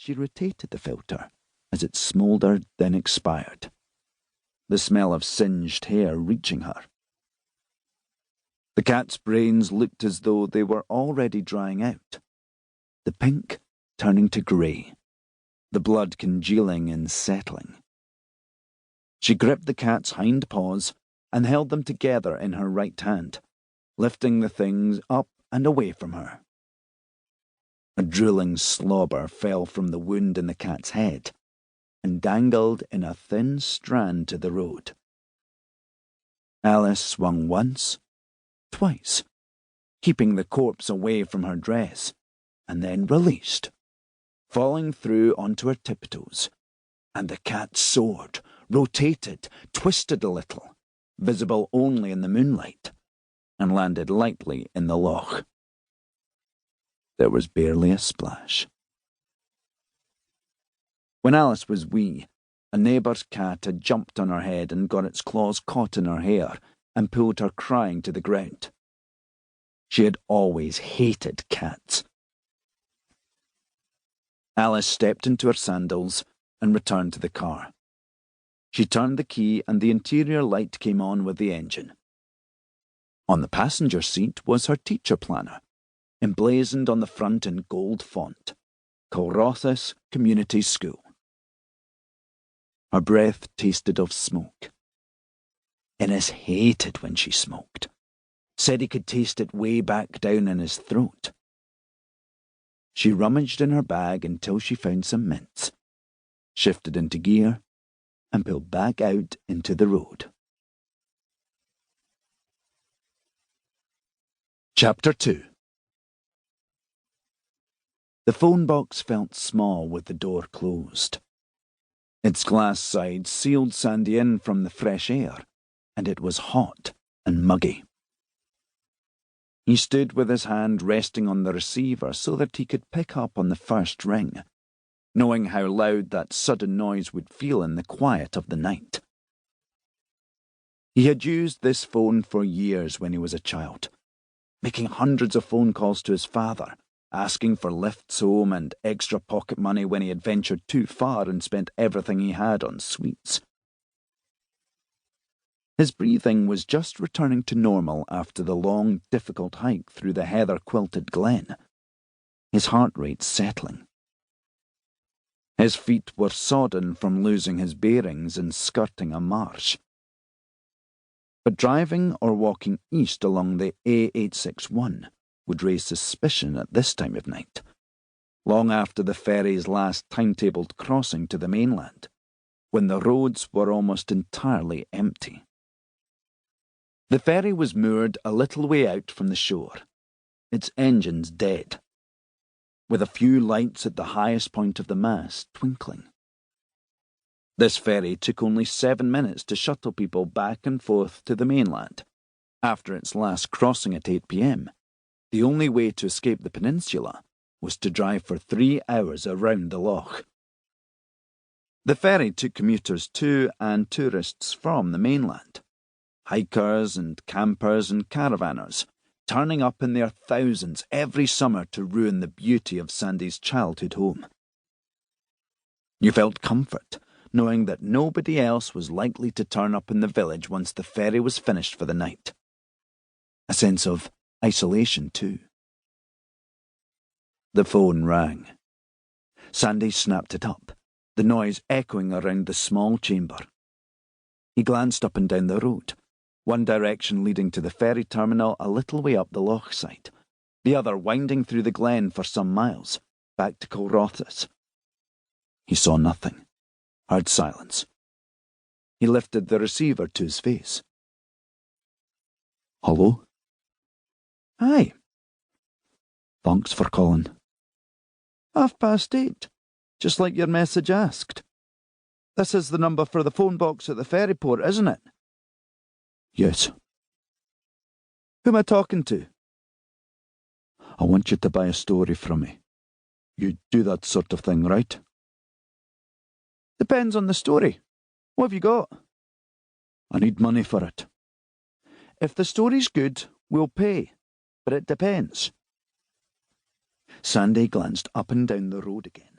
She rotated the filter as it smouldered, then expired, the smell of singed hair reaching her. The cat's brains looked as though they were already drying out, the pink turning to grey, the blood congealing and settling. She gripped the cat's hind paws and held them together in her right hand, lifting the things up and away from her. A drooling slobber fell from the wound in the cat's head and dangled in a thin strand to the road. Alice swung once, twice, keeping the corpse away from her dress, and then released, falling through onto her tiptoes, and the cat soared, rotated, twisted a little, visible only in the moonlight, and landed lightly in the loch. There was barely a splash. When Alice was wee, a neighbour's cat had jumped on her head and got its claws caught in her hair and pulled her crying to the ground. She had always hated cats. Alice stepped into her sandals and returned to the car. She turned the key and the interior light came on with the engine. On the passenger seat was her teacher planner, emblazoned on the front in gold font, Cullrothes Community School. Her breath tasted of smoke. Innes hated when she smoked, said he could taste it way back down in his throat. She rummaged in her bag until she found some mints, shifted into gear, and pulled back out into the road. Chapter 2. The phone box felt small with the door closed. Its glass sides sealed Sandy in from the fresh air, and it was hot and muggy. He stood with his hand resting on the receiver so that he could pick up on the first ring, knowing how loud that sudden noise would feel in the quiet of the night. He had used this phone for years when he was a child, making hundreds of phone calls to his father, asking for lifts home and extra pocket money when he had ventured too far and spent everything he had on sweets. His breathing was just returning to normal after the long, difficult hike through the heather-quilted glen, his heart rate settling. His feet were sodden from losing his bearings and skirting a marsh. But driving or walking east along the A861 would raise suspicion at this time of night, long after the ferry's last timetabled crossing to the mainland, when the roads were almost entirely empty. The ferry was moored a little way out from the shore, its engines dead, with a few lights at the highest point of the mast twinkling. This ferry took only 7 minutes to shuttle people back and forth to the mainland. After its last crossing at 8 p.m, the only way to escape the peninsula was to drive for 3 hours around the loch. The ferry took commuters to and tourists from the mainland, hikers and campers and caravanners, turning up in their thousands every summer to ruin the beauty of Sandy's childhood home. You felt comfort, knowing that nobody else was likely to turn up in the village once the ferry was finished for the night. A sense of isolation, too. The phone rang. Sandy snapped it up, the noise echoing around the small chamber. He glanced up and down the road, one direction leading to the ferry terminal a little way up the loch side, the other winding through the glen for some miles, back to Cullrothes. He saw nothing, heard silence. He lifted the receiver to his face. Hello? Hi. Thanks for calling. 8:30, just like your message asked. This is the number for the phone box at the ferry port, isn't it? Yes. Who am I talking to? I want you to buy a story from me. You do that sort of thing, right? Depends on the story. What have you got? I need money for it. If the story's good, we'll pay, but it depends. Sandy glanced up and down the road again.